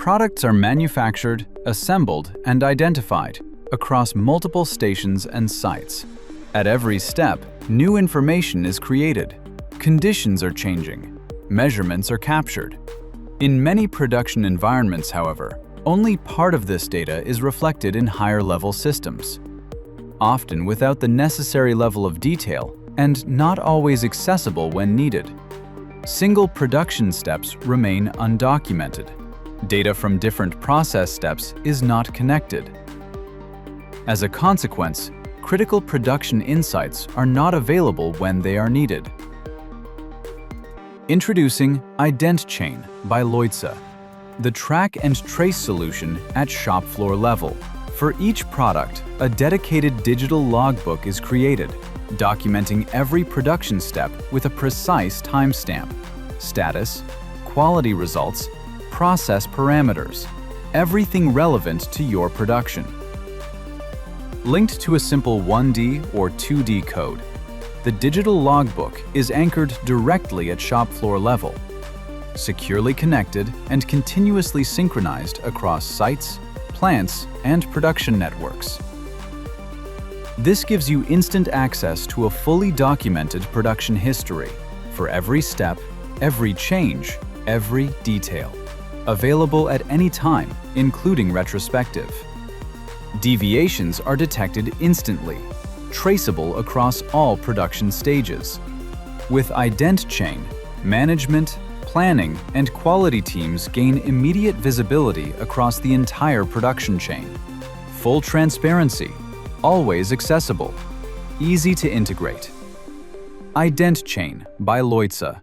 Products are manufactured, assembled, and identified across multiple stations and sites. At every step, new information is created. Conditions are changing. Measurements are captured. In many production environments, however, only part of this data is reflected in higher-level systems, often without the necessary level of detail and not always accessible when needed. Single production steps remain undocumented. Data from different process steps is not connected. As a consequence, critical production insights are not available when they are needed. Introducing identCHAIN by Leuze, the track and trace solution at shop floor level. For each product, a dedicated digital logbook is created, documenting every production step with a precise timestamp, status, quality results, process parameters, everything relevant to your production. Linked to a simple 1D or 2D code, the digital logbook is anchored directly at shop floor level, securely connected and continuously synchronized across sites, plants, and production networks. This gives you instant access to a fully documented production history for every step, every change, every detail. Available at any time, including retrospective. Deviations are detected instantly, traceable across all production stages. With identCHAIN, management, planning, and quality teams gain immediate visibility across the entire production chain. Full transparency, always accessible, easy to integrate. identCHAIN by Leuze.